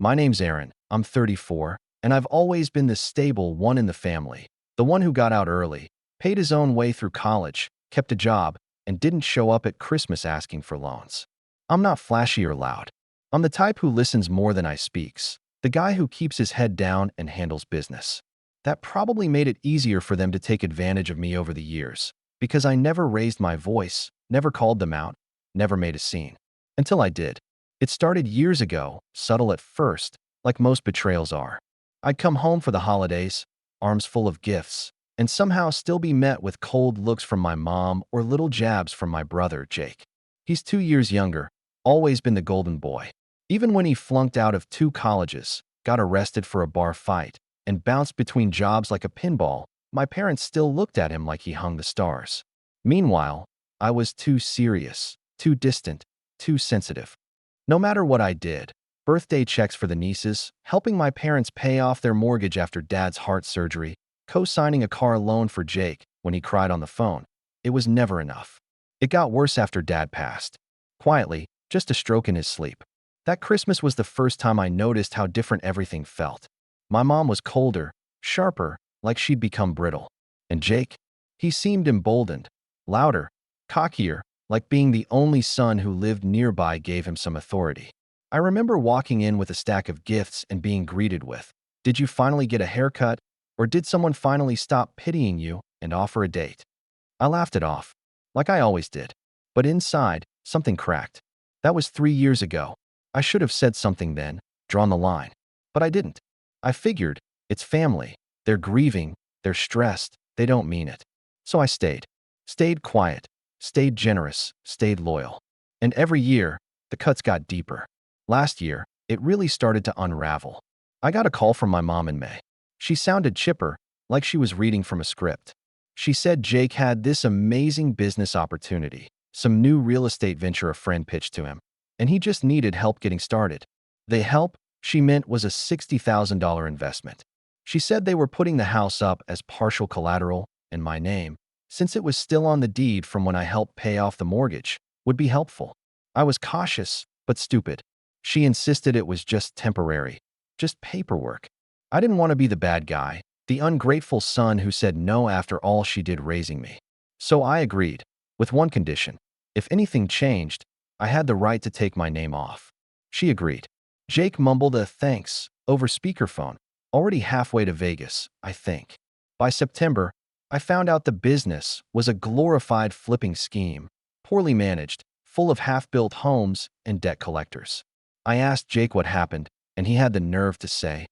My name's Aaron. I'm 34, and I've always been the stable one in the family. The one who got out early, paid his own way through college, kept a job, and didn't show up at Christmas asking for loans. I'm not flashy or loud. I'm the type who listens more than I speaks. The guy who keeps his head down and handles business. That probably made it easier for them to take advantage of me over the years, because I never raised my voice, never called them out, never made a scene. Until I did. It started years ago, subtle at first, like most betrayals are. I'd come home for the holidays, arms full of gifts, and somehow still be met with cold looks from my mom or little jabs from my brother, Jake. He's 2 years younger, always been the golden boy. Even when he flunked out of 2 colleges, got arrested for a bar fight, and bounced between jobs like a pinball, my parents still looked at him like he hung the stars. Meanwhile, I was too serious, too distant, too sensitive. No matter what I did, birthday checks for the nieces, helping my parents pay off their mortgage after Dad's heart surgery, co-signing a car loan for Jake when he cried on the phone, it was never enough. It got worse after Dad passed. Quietly, just a stroke in his sleep. That Christmas was the first time I noticed how different everything felt. My mom was colder, sharper, like she'd become brittle. And Jake? He seemed emboldened, louder, cockier, like being the only son who lived nearby gave him some authority. I remember walking in with a stack of gifts and being greeted with, "Did you finally get a haircut? Or did someone finally stop pitying you and offer a date?" I laughed it off, like I always did. But inside, something cracked. That was 3 years ago. I should have said something then, drawn the line. But I didn't. I figured, it's family. They're grieving, they're stressed, they don't mean it. So I stayed. Stayed quiet, stayed generous, stayed loyal. And every year, the cuts got deeper. Last year, it really started to unravel. I got a call from my mom in May. She sounded chipper, like she was reading from a script. She said Jake had this amazing business opportunity, some new real estate venture a friend pitched to him, and he just needed help getting started. The help she meant was a $60,000 investment. She said they were putting the house up as partial collateral, and my name, since it was still on the deed from when I helped pay off the mortgage, would be helpful. I was cautious, but stupid. She insisted it was just temporary, just paperwork. I didn't want to be the bad guy, the ungrateful son who said no after all she did raising me. So I agreed, with one condition. If anything changed, I had the right to take my name off. She agreed. Jake mumbled a thanks over speakerphone, already halfway to Vegas, I think. By September, I found out the business was a glorified flipping scheme, poorly managed, full of half-built homes and debt collectors. I asked Jake what happened, and he had the nerve to say,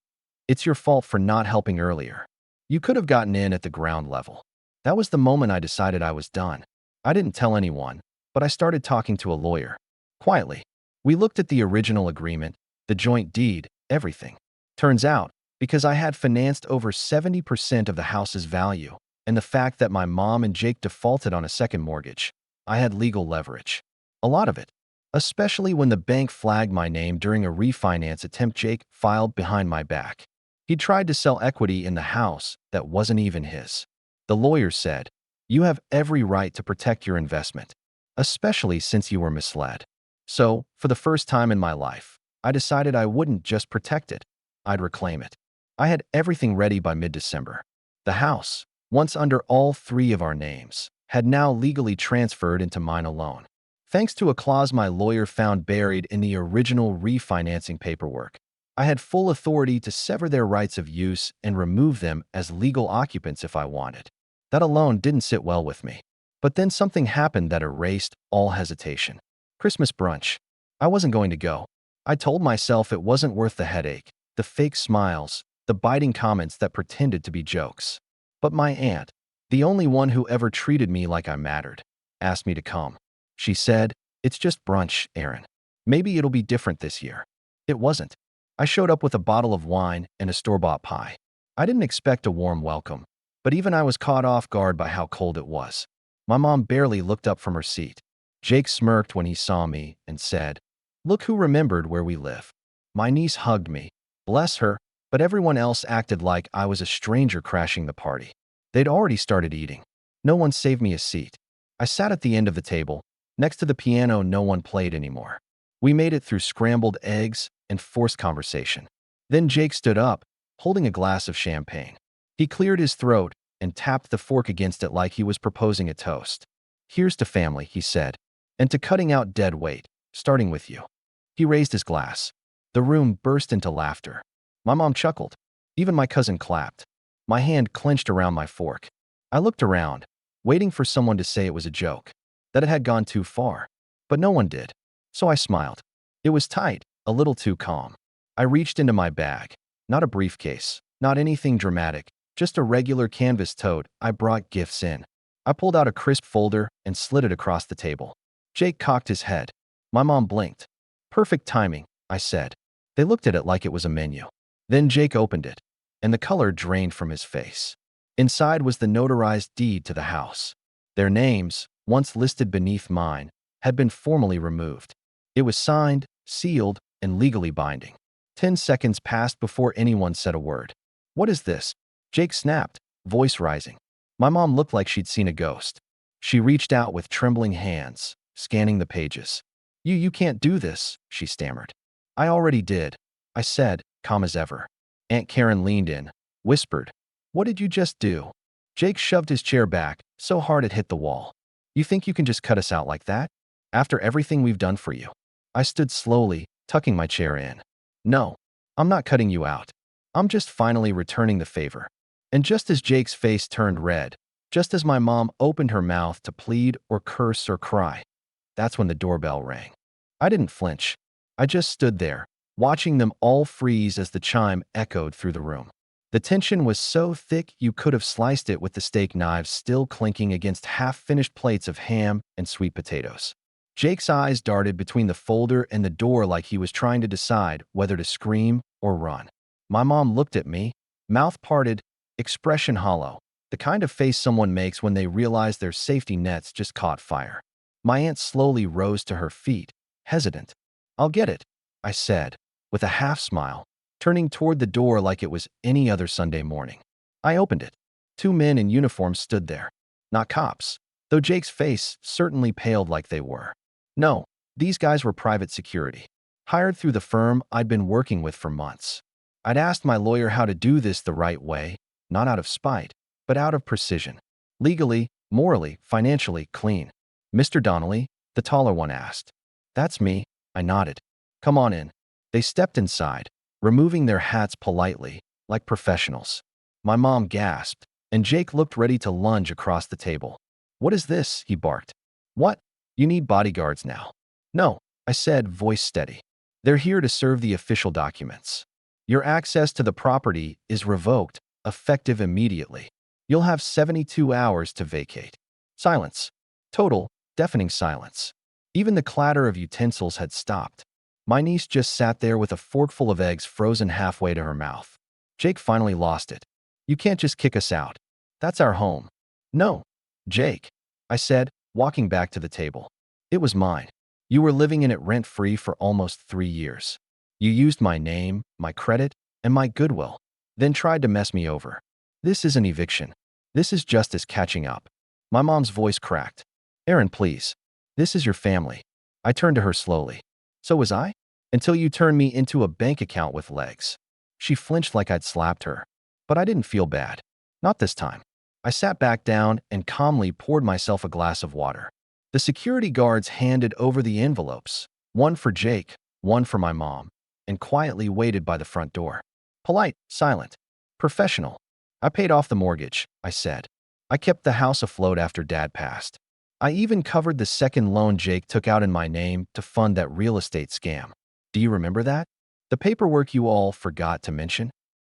"It's your fault for not helping earlier. You could have gotten in at the ground level." That was the moment I decided I was done. I didn't tell anyone, but I started talking to a lawyer. Quietly. We looked at the original agreement, the joint deed, everything. Turns out, because I had financed over 70% of the house's value, and the fact that my mom and Jake defaulted on a second mortgage, I had legal leverage. A lot of it. Especially when the bank flagged my name during a refinance attempt Jake filed behind my back. He tried to sell equity in the house that wasn't even his. The lawyer said, "You have every right to protect your investment, especially since you were misled." So, for the first time in my life, I decided I wouldn't just protect it, I'd reclaim it. I had everything ready by mid-December. The house, once under all 3 of our names, had now legally transferred into mine alone. Thanks to a clause my lawyer found buried in the original refinancing paperwork, I had full authority to sever their rights of use and remove them as legal occupants if I wanted. That alone didn't sit well with me. But then something happened that erased all hesitation. Christmas brunch. I wasn't going to go. I told myself it wasn't worth the headache, the fake smiles, the biting comments that pretended to be jokes. But my aunt, the only one who ever treated me like I mattered, asked me to come. She said, "It's just brunch, Aaron. Maybe it'll be different this year." It wasn't. I showed up with a bottle of wine and a store-bought pie. I didn't expect a warm welcome, but even I was caught off guard by how cold it was. My mom barely looked up from her seat. Jake smirked when he saw me and said, "Look who remembered where we live." My niece hugged me. Bless her, but everyone else acted like I was a stranger crashing the party. They'd already started eating. No one saved me a seat. I sat at the end of the table, next to the piano no one played anymore. We made it through scrambled eggs and forced conversation. Then Jake stood up, holding a glass of champagne. He cleared his throat and tapped the fork against it like he was proposing a toast. "Here's to family," he said, "and to cutting out dead weight, starting with you." He raised his glass. The room burst into laughter. My mom chuckled. Even my cousin clapped. My hand clenched around my fork. I looked around, waiting for someone to say it was a joke, that it had gone too far. But no one did. So I smiled. It was tight, a little too calm. I reached into my bag. Not a briefcase, not anything dramatic, just a regular canvas tote I brought gifts in. I pulled out a crisp folder and slid it across the table. Jake cocked his head. My mom blinked. "Perfect timing," I said. They looked at it like it was a menu. Then Jake opened it, and the color drained from his face. Inside was the notarized deed to the house. Their names, once listed beneath mine, had been formally removed. It was signed, sealed, and legally binding. 10 seconds passed before anyone said a word. "What is this?" Jake snapped, voice rising. My mom looked like she'd seen a ghost. She reached out with trembling hands, scanning the pages. You can't do this," she stammered. "I already did," I said, calm as ever. Aunt Karen leaned in, whispered, "What did you just do?" Jake shoved his chair back, so hard it hit the wall. "You think you can just cut us out like that? After everything we've done for you?" I stood slowly, tucking my chair in. "No, I'm not cutting you out. I'm just finally returning the favor." And just as Jake's face turned red, just as my mom opened her mouth to plead or curse or cry, that's when the doorbell rang. I didn't flinch. I just stood there, watching them all freeze as the chime echoed through the room. The tension was so thick you could have sliced it with the steak knives still clinking against half-finished plates of ham and sweet potatoes. Jake's eyes darted between the folder and the door like he was trying to decide whether to scream or run. My mom looked at me, mouth parted, expression hollow, the kind of face someone makes when they realize their safety nets just caught fire. My aunt slowly rose to her feet, hesitant. "I'll get it," I said, with a half smile, turning toward the door like it was any other Sunday morning. I opened it. 2 men in uniform stood there. Not cops, though Jake's face certainly paled like they were. No, these guys were private security, hired through the firm I'd been working with for months. I'd asked my lawyer how to do this the right way, not out of spite, but out of precision. Legally, morally, financially clean. "Mr. Donnelly?" the taller one asked. "That's me," I nodded. "Come on in." They stepped inside, removing their hats politely, like professionals. My mom gasped, and Jake looked ready to lunge across the table. "What is this?" he barked. "What? You need bodyguards now." "No," I said, voice steady. "They're here to serve the official documents. Your access to the property is revoked, effective immediately. You'll have 72 hours to vacate." Silence. Total, deafening silence. Even the clatter of utensils had stopped. My niece just sat there with a forkful of eggs frozen halfway to her mouth. Jake finally lost it. "You can't just kick us out. That's our home." "No, Jake," I said, walking back to the table. "It was mine. You were living in it rent-free for almost 3 years. You used my name, my credit, and my goodwill, then tried to mess me over. This isn't eviction. This is justice catching up." My mom's voice cracked. "Erin, please. This is your family." I turned to her slowly. "So was I? Until you turned me into a bank account with legs." She flinched like I'd slapped her. But I didn't feel bad. Not this time. I sat back down and calmly poured myself a glass of water. The security guards handed over the envelopes, one for Jake, one for my mom, and quietly waited by the front door. Polite, silent, professional. "I paid off the mortgage," I said. "I kept the house afloat after Dad passed. I even covered the second loan Jake took out in my name to fund that real estate scam. Do you remember that? The paperwork you all forgot to mention?"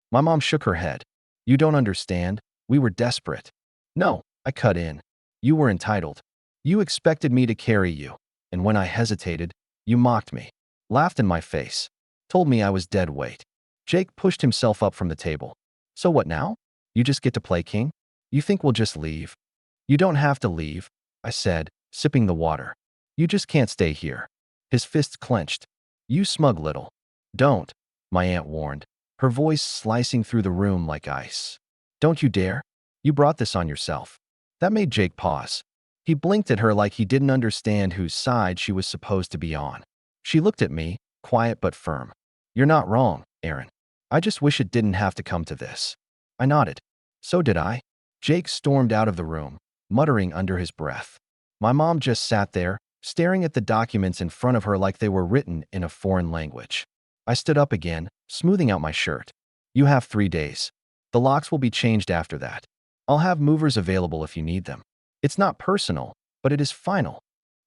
My mom shook her head. "You don't understand. We were desperate." "No," I cut in. "You were entitled. You expected me to carry you, and when I hesitated, you mocked me, laughed in my face, told me I was dead weight." Jake pushed himself up from the table. "So what now? You just get to play king? You think we'll just leave?" "You don't have to leave," I said, sipping the water. "You just can't stay here." His fists clenched. "You smug little." "Don't," my aunt warned, her voice slicing through the room like ice. "Don't you dare. You brought this on yourself." That made Jake pause. He blinked at her like he didn't understand whose side she was supposed to be on. She looked at me, quiet but firm. You're not wrong, Aaron. I just wish it didn't have to come to this. I nodded. So did I. Jake stormed out of the room, muttering under his breath. My mom just sat there, staring at the documents in front of her like they were written in a foreign language. I stood up again, smoothing out my shirt. You have 3 days. The locks will be changed after that. I'll have movers available if you need them. It's not personal, but it is final.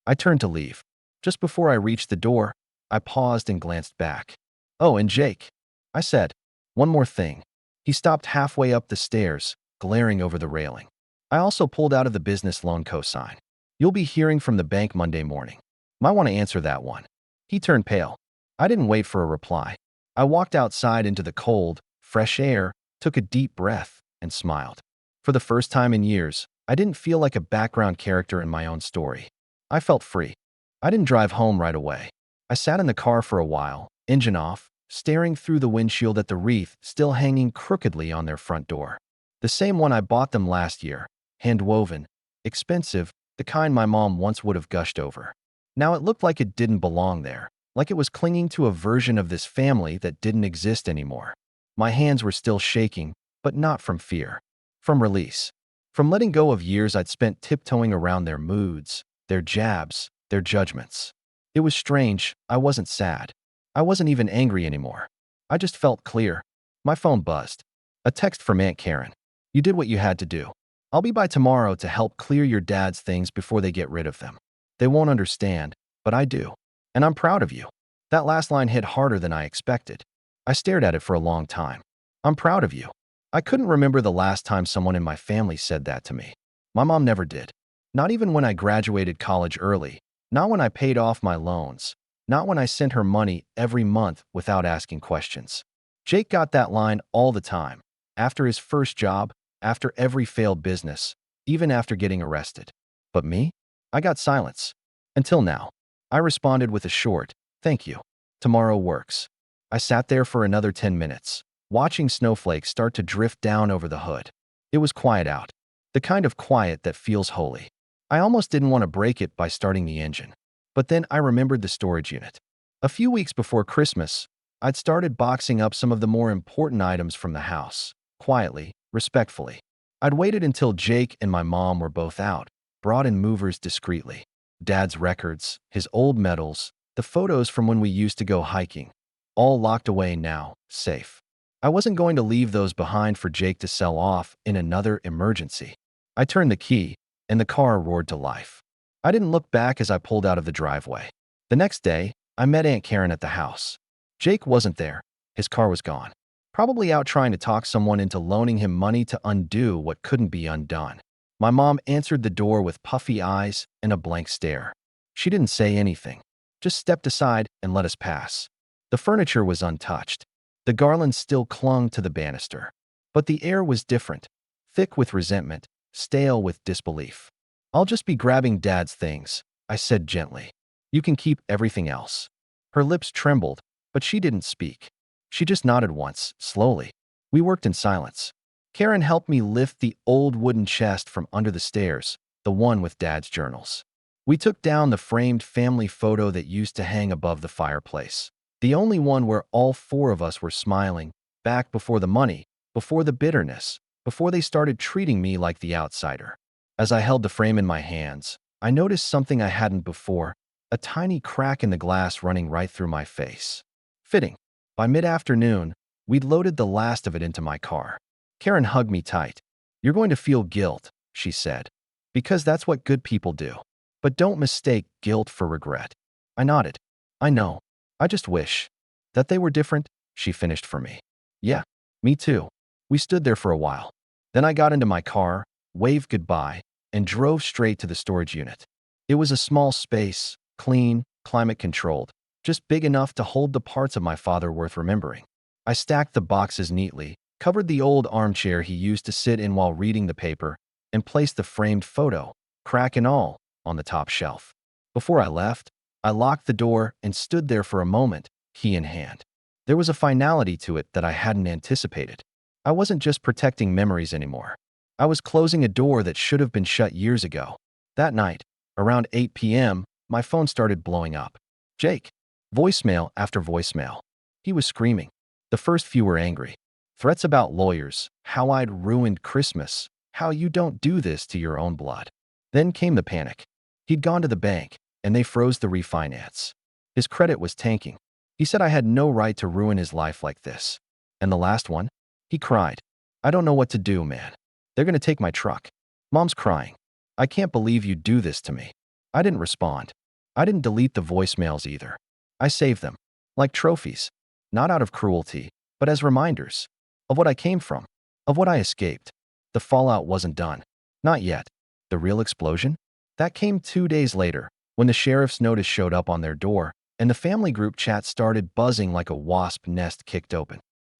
I turned to leave. Just before I reached the door, I paused and glanced back. Oh, and Jake, I said, one more thing. He stopped halfway up the stairs, glaring over the railing. I also pulled out of the business loan cosign. You'll be hearing from the bank Monday morning. Might want to answer that one. He turned pale. I didn't wait for a reply. I walked outside into the cold, fresh air, took a deep breath, and smiled. For the first time in years, I didn't feel like a background character in my own story. I felt free. I didn't drive home right away. I sat in the car for a while, engine off, staring through the windshield at the wreath still hanging crookedly on their front door. The same one I bought them last year, hand-woven, expensive, the kind my mom once would have gushed over. Now it looked like it didn't belong there, like it was clinging to a version of this family that didn't exist anymore. My hands were still shaking, but not from fear. From release. From letting go of years I'd spent tiptoeing around their moods, their jabs, their judgments. It was strange. I wasn't sad. I wasn't even angry anymore. I just felt clear. My phone buzzed. A text from Aunt Karen. You did what you had to do. I'll be by tomorrow to help clear your dad's things before they get rid of them. They won't understand, but I do. And I'm proud of you. That last line hit harder than I expected. I stared at it for a long time. I'm proud of you. I couldn't remember the last time someone in my family said that to me. My mom never did. Not even when I graduated college early. Not when I paid off my loans. Not when I sent her money every month without asking questions. Jake got that line all the time. After his first job, after every failed business, even after getting arrested. But me? I got silence. Until now. I responded with a short, thank you. Tomorrow works. I sat there for another 10 minutes, watching snowflakes start to drift down over the hood. It was quiet out. The kind of quiet that feels holy. I almost didn't want to break it by starting the engine. But then I remembered the storage unit. A few weeks before Christmas, I'd started boxing up some of the more important items from the house, quietly, respectfully. I'd waited until Jake and my mom were both out, brought in movers discreetly. Dad's records, his old medals, the photos from when we used to go hiking, all locked away now, safe. I wasn't going to leave those behind for Jake to sell off in another emergency. I turned the key, and the car roared to life. I didn't look back as I pulled out of the driveway. The next day, I met Aunt Karen at the house. Jake wasn't there. His car was gone. Probably out trying to talk someone into loaning him money to undo what couldn't be undone. My mom answered the door with puffy eyes and a blank stare. She didn't say anything, just stepped aside and let us pass. The furniture was untouched. The garland still clung to the banister. But the air was different, thick with resentment, stale with disbelief. I'll just be grabbing Dad's things, I said gently. You can keep everything else. Her lips trembled, but she didn't speak. She just nodded once, slowly. We worked in silence. Karen helped me lift the old wooden chest from under the stairs, the one with Dad's journals. We took down the framed family photo that used to hang above the fireplace. The only one where all 4 of us were smiling, back before the money, before the bitterness, before they started treating me like the outsider. As I held the frame in my hands, I noticed something I hadn't before, a tiny crack in the glass running right through my face. Fitting. By mid-afternoon, we'd loaded the last of it into my car. Karen hugged me tight. You're going to feel guilt, she said, because that's what good people do. But don't mistake guilt for regret. I nodded. I know. I just wish that they were different, she finished for me. Yeah, me too. We stood there for a while. Then I got into my car, waved goodbye, and drove straight to the storage unit. It was a small space, clean, climate-controlled, just big enough to hold the parts of my father worth remembering. I stacked the boxes neatly, covered the old armchair he used to sit in while reading the paper, and placed the framed photo, crack and all, on the top shelf. Before I left, I locked the door and stood there for a moment, key in hand. There was a finality to it that I hadn't anticipated. I wasn't just protecting memories anymore. I was closing a door that should have been shut years ago. That night, around 8 p.m., my phone started blowing up. Jake. Voicemail after voicemail. He was screaming. The first few were angry. Threats about lawyers, how I'd ruined Christmas, how you don't do this to your own blood. Then came the panic. He'd gone to the bank, and they froze the refinance. His credit was tanking. He said I had no right to ruin his life like this. And the last one? He cried. I don't know what to do, man. They're gonna take my truck. Mom's crying. I can't believe you do this to me. I didn't respond. I didn't delete the voicemails either. I saved them. Like trophies. Not out of cruelty, but as reminders. Of what I came from. Of what I escaped. The fallout wasn't done. Not yet. The real explosion? That came 2 days later, when the sheriff's notice showed up on their door, and the family group chat started buzzing like a wasp nest kicked open.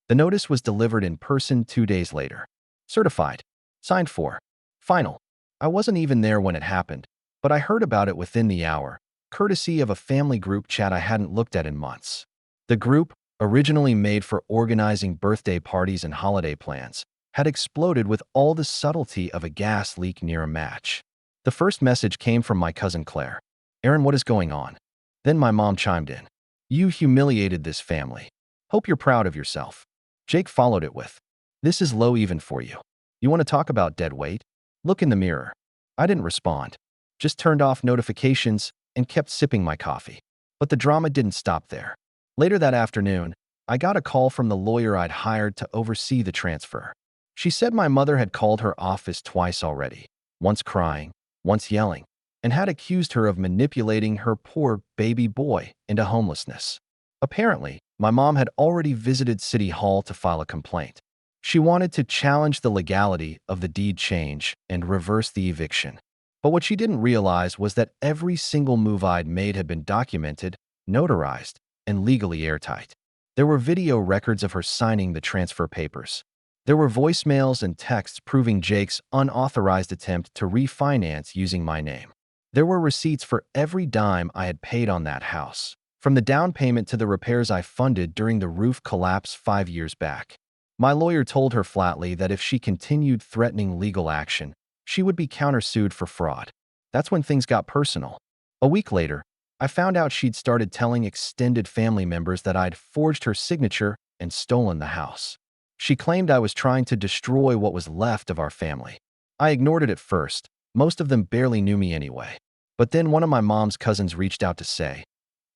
The notice was delivered in person 2 days later. Certified. Signed for. Final. I wasn't even there when it happened, but I heard about it within the hour, courtesy of a family group chat I hadn't looked at in months. The group, originally made for organizing birthday parties and holiday plans, had exploded with all the subtlety of a gas leak near a match. The first message came from my cousin Claire. Aaron, what is going on? Then my mom chimed in. You humiliated this family. Hope you're proud of yourself. Jake followed it with, this is low even for you. You want to talk about dead weight? Look in the mirror. I didn't respond. Just turned off notifications and kept sipping my coffee. But the drama didn't stop there. Later that afternoon, I got a call from the lawyer I'd hired to oversee the transfer. She said my mother had called her office twice already, once crying, once yelling, and had accused her of manipulating her poor baby boy into homelessness. Apparently, my mom had already visited City Hall to file a complaint. She wanted to challenge the legality of the deed change and reverse the eviction. But what she didn't realize was that every single move I'd made had been documented, notarized, and legally airtight. There were video records of her signing the transfer papers. There were voicemails and texts proving Jake's unauthorized attempt to refinance using my name. There were receipts for every dime I had paid on that house, from the down payment to the repairs I funded during the roof collapse 5 years back. My lawyer told her flatly that if she continued threatening legal action, she would be countersued for fraud. That's when things got personal. A week later, I found out she'd started telling extended family members that I'd forged her signature and stolen the house. She claimed I was trying to destroy what was left of our family. I ignored it at first. Most of them barely knew me anyway. But then one of my mom's cousins reached out to say,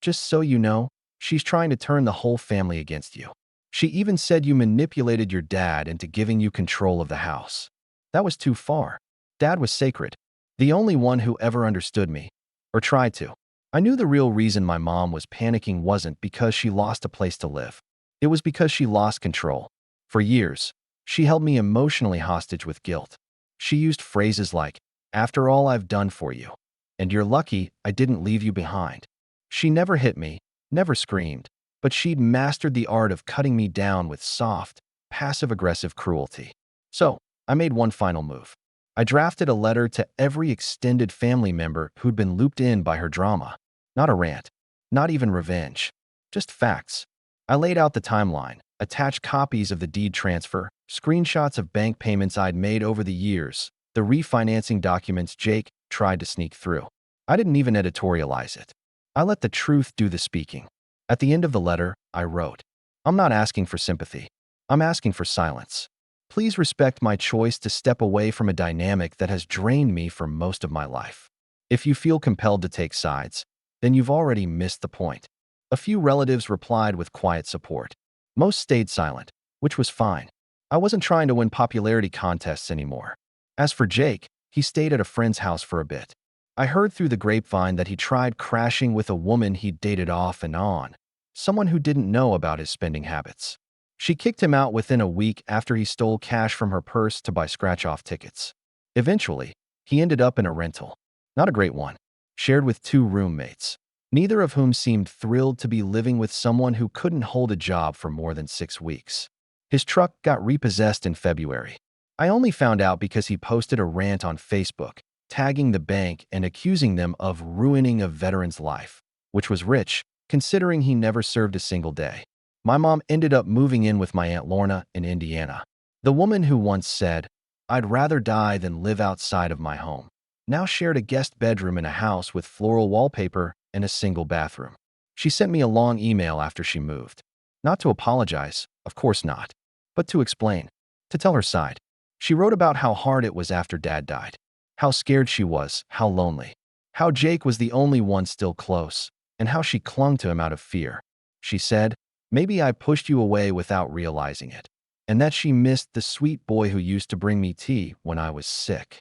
just so you know, she's trying to turn the whole family against you. She even said you manipulated your dad into giving you control of the house. That was too far. Dad was sacred. The only one who ever understood me. Or tried to. I knew the real reason my mom was panicking wasn't because she lost a place to live. It was because she lost control. For years, she held me emotionally hostage with guilt. She used phrases like, after all I've done for you, and you're lucky I didn't leave you behind. She never hit me, never screamed, but she'd mastered the art of cutting me down with soft, passive-aggressive cruelty. So, I made one final move. I drafted a letter to every extended family member who'd been looped in by her drama. Not a rant, not even revenge, just facts. I laid out the timeline, attached copies of the deed transfer, screenshots of bank payments I'd made over the years, the refinancing documents Jake tried to sneak through. I didn't even editorialize it. I let the truth do the speaking. At the end of the letter, I wrote, I'm not asking for sympathy. I'm asking for silence. Please respect my choice to step away from a dynamic that has drained me for most of my life. If you feel compelled to take sides, then you've already missed the point. A few relatives replied with quiet support. Most stayed silent, which was fine. I wasn't trying to win popularity contests anymore. As for Jake, he stayed at a friend's house for a bit. I heard through the grapevine that he tried crashing with a woman he'd dated off and on, someone who didn't know about his spending habits. She kicked him out within a week after he stole cash from her purse to buy scratch-off tickets. Eventually, he ended up in a rental. Not a great one. Shared with 2 roommates, neither of whom seemed thrilled to be living with someone who couldn't hold a job for more than 6 weeks. His truck got repossessed in February. I only found out because he posted a rant on Facebook, tagging the bank and accusing them of ruining a veteran's life, which was rich, considering he never served a single day. My mom ended up moving in with my Aunt Lorna in Indiana. The woman who once said, I'd rather die than live outside of my home, now shared a guest bedroom in a house with floral wallpaper and a single bathroom. She sent me a long email after she moved. Not to apologize, of course not, but to explain, to tell her side. She wrote about how hard it was after Dad died, how scared she was, how lonely, how Jake was the only one still close, and how she clung to him out of fear. She said, "Maybe I pushed you away without realizing it," and that she missed the sweet boy who used to bring me tea when I was sick.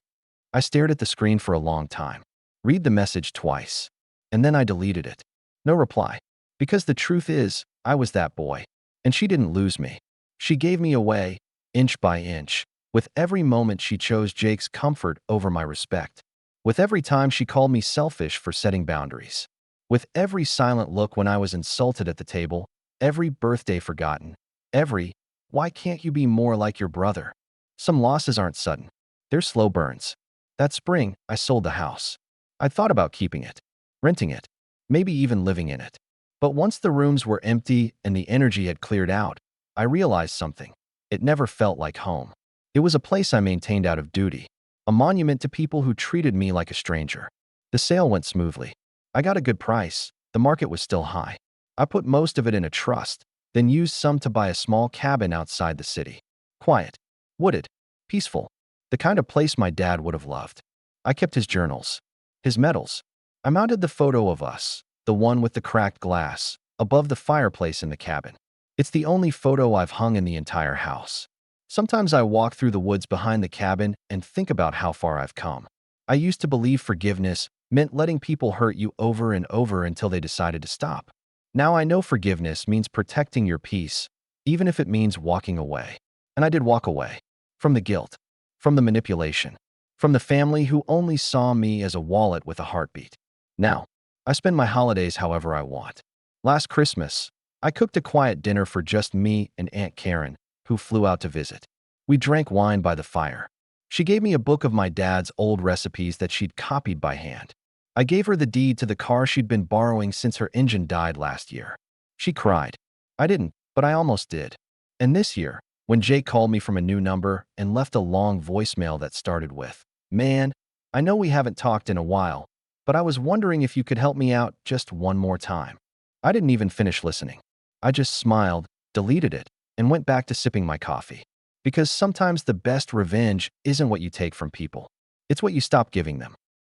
I stared at the screen for a long time, read the message twice, and then I deleted it. No reply. Because the truth is, I was that boy, and she didn't lose me. She gave me away, inch by inch, with every moment she chose Jake's comfort over my respect, with every time she called me selfish for setting boundaries, with every silent look when I was insulted at the table, every birthday forgotten, every, "Why can't you be more like your brother?" Some losses aren't sudden. They're slow burns. That spring, I sold the house. I thought about keeping it, renting it, maybe even living in it. But once the rooms were empty and the energy had cleared out, I realized something. It never felt like home. It was a place I maintained out of duty, a monument to people who treated me like a stranger. The sale went smoothly. I got a good price. The market was still high. I put most of it in a trust, then used some to buy a small cabin outside the city. Quiet, wooded, peaceful, the kind of place my dad would have loved. I kept his journals, his medals. I mounted the photo of us, the one with the cracked glass, above the fireplace in the cabin. It's the only photo I've hung in the entire house. Sometimes I walk through the woods behind the cabin and think about how far I've come. I used to believe forgiveness meant letting people hurt you over and over until they decided to stop. Now I know forgiveness means protecting your peace, even if it means walking away. And I did walk away. From the guilt, from the manipulation, from the family who only saw me as a wallet with a heartbeat. Now, I spend my holidays however I want. Last Christmas, I cooked a quiet dinner for just me and Aunt Karen, who flew out to visit. We drank wine by the fire. She gave me a book of my dad's old recipes that she'd copied by hand. I gave her the deed to the car she'd been borrowing since her engine died last year. She cried. I didn't, but I almost did. And this year, when Jake called me from a new number and left a long voicemail that started with, "Man, I know we haven't talked in a while, but I was wondering if you could help me out just one more time." I didn't even finish listening. I just smiled, deleted it, and went back to sipping my coffee. Because sometimes the best revenge isn't what you take from people. It's what you stop giving them.